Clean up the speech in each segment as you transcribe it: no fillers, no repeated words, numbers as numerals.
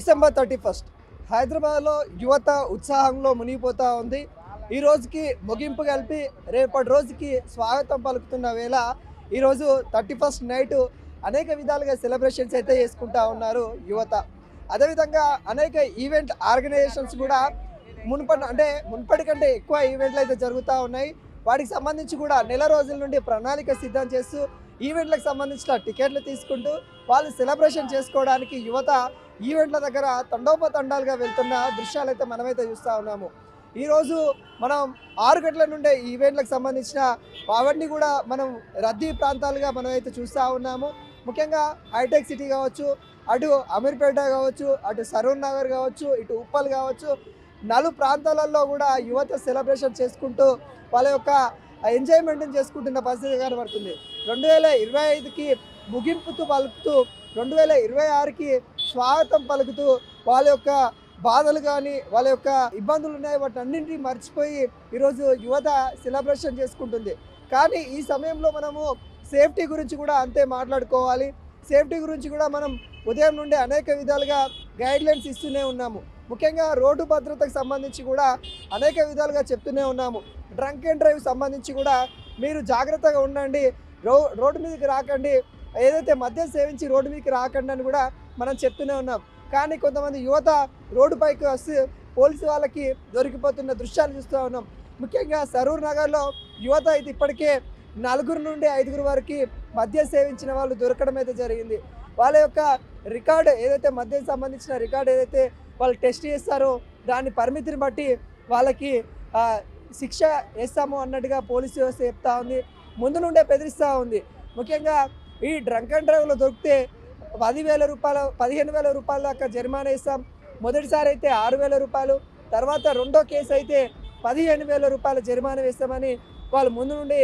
December 31 హైదరాబాద్లో యువత ఉత్సాహంలో మునిగిపోతూ ఉంది. ఈ రోజుకి ముగింపు కలిపి రేపటి రోజుకి స్వాగతం పలుకుతున్న వేళ ఈరోజు 31 నైట్ అనేక విధాలుగా సెలబ్రేషన్స్ అయితే చేసుకుంటూ ఉన్నారు యువత. అదేవిధంగా అనేక ఈవెంట్ ఆర్గనైజేషన్స్ కూడా మున్పటి కంటే ఎక్కువ ఈవెంట్లు అయితే జరుగుతూ ఉన్నాయి. వాటికి సంబంధించి కూడా నెల రోజుల నుండి ప్రణాళిక సిద్ధం చేస్తూ ఈవెంట్లకు సంబంధించిన టికెట్లు తీసుకుంటూ వాళ్ళు సెలబ్రేషన్ చేసుకోవడానికి యువత ఈవెంట్ల దగ్గర తండోపతండాలుగా వెళ్తున్న దృశ్యాలు అయితే మనమైతే చూస్తూ ఉన్నాము. ఈరోజు మనం 6 గంటల నుండే ఈవెంట్లకు సంబంధించిన అవన్నీ కూడా మనం రద్దీ ప్రాంతాలుగా మనం అయితే చూస్తూ ఉన్నాము. ముఖ్యంగా హైటెక్ సిటీ కావచ్చు, అటు అమీర్పేట కావచ్చు, అటు సరూర్ నగర్ కావచ్చు, ఇటు ఉప్పల్ కావచ్చు, 4 ప్రాంతాలలో కూడా యువత సెలబ్రేషన్ చేసుకుంటూ వాళ్ళ యొక్క ఎంజాయ్మెంట్ని చేసుకుంటున్న పరిస్థితి కనబడుతుంది. 2025కి ముగింపుతూ పలుకుతూ 2026కి స్వాగతం పలుకుతూ వాళ్ళ యొక్క బాధలు కానీ వాళ్ళ యొక్క ఇబ్బందులు ఉన్నాయి వాటన్నింటినీ మర్చిపోయి ఈరోజు యువత సెలబ్రేషన్ చేసుకుంటుంది. కానీ ఈ సమయంలో మనము సేఫ్టీ గురించి కూడా అంతే మాట్లాడుకోవాలి. సేఫ్టీ గురించి కూడా మనం ఉదయం నుండి అనేక విధాలుగా గైడ్లైన్స్ ఇస్తూనే ఉన్నాము. ముఖ్యంగా రోడ్డు భద్రతకు సంబంధించి కూడా అనేక విధాలుగా చెప్తూనే ఉన్నాము. డ్రంక్ అండ్ డ్రైవ్ సంబంధించి కూడా మీరు జాగ్రత్తగా ఉండండి, రోడ్డు మీదకి రాకండి, ఏదైతే మద్యం సేవించి రోడ్డు మీదకి రాకండి అని కూడా మనం చెప్తూనే ఉన్నాం. కానీ కొంతమంది యువత రోడ్డుపైకి వస్తే పోలీసు వాళ్ళకి దొరికిపోతున్న దృశ్యాలు చూస్తూ ఉన్నాం. ముఖ్యంగా సరూర్ నగర్లో యువత అయితే ఇప్పటికే 4 నుండి 5 వరకు మద్యం సేవించిన వాళ్ళు దొరకడం అయితే జరిగింది. వాళ్ళ యొక్క రికార్డు ఏదైతే మద్యం సంబంధించిన రికార్డు ఏదైతే వాళ్ళు టెస్ట్ చేస్తారో దాని పరిమితిని బట్టి వాళ్ళకి శిక్ష వేస్తాము అన్నట్టుగా పోలీసు వ్యవస్థ చెప్తా ఉంది. ముందు నుండే బెదిరిస్తూ ఉంది. ముఖ్యంగా ఈ డ్రంక్ అండ్ డ్రైవ్లో దొరికితే 10,000 రూపాయలు 15,000 రూపాయల దాకా జరిమానా ఇస్తాం. మొదటిసారి అయితే 6,000 రూపాయలు, తర్వాత రెండో కేసు అయితే 15,000 రూపాయల జరిమానా వేస్తామని వాళ్ళు ముందు నుండి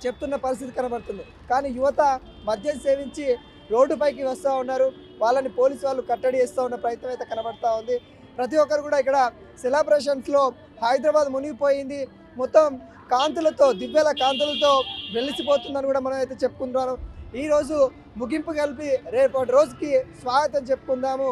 చెప్తున్న పరిస్థితి కనబడుతుంది. కానీ యువత మద్యం సేవించి రోడ్డుపైకి వస్తూ ఉన్నారు. వాళ్ళని పోలీసు వాళ్ళు కట్టడి చేస్తూ ఉన్న ప్రయత్నం అయితే కనబడుతూ ఉంది. ప్రతి ఒక్కరు కూడా ఇక్కడ సెలబ్రేషన్స్లో హైదరాబాద్ మునిగిపోయింది, మొత్తం కాంతులతో దివ్యల కాంతులతో వెలిసిపోతుందని కూడా మనం అయితే చెప్పుకుంటున్నాను. ఈరోజు ముగింపు కలిపి రేపటి రోజుకి స్వాగతం చెప్పుకుందాము.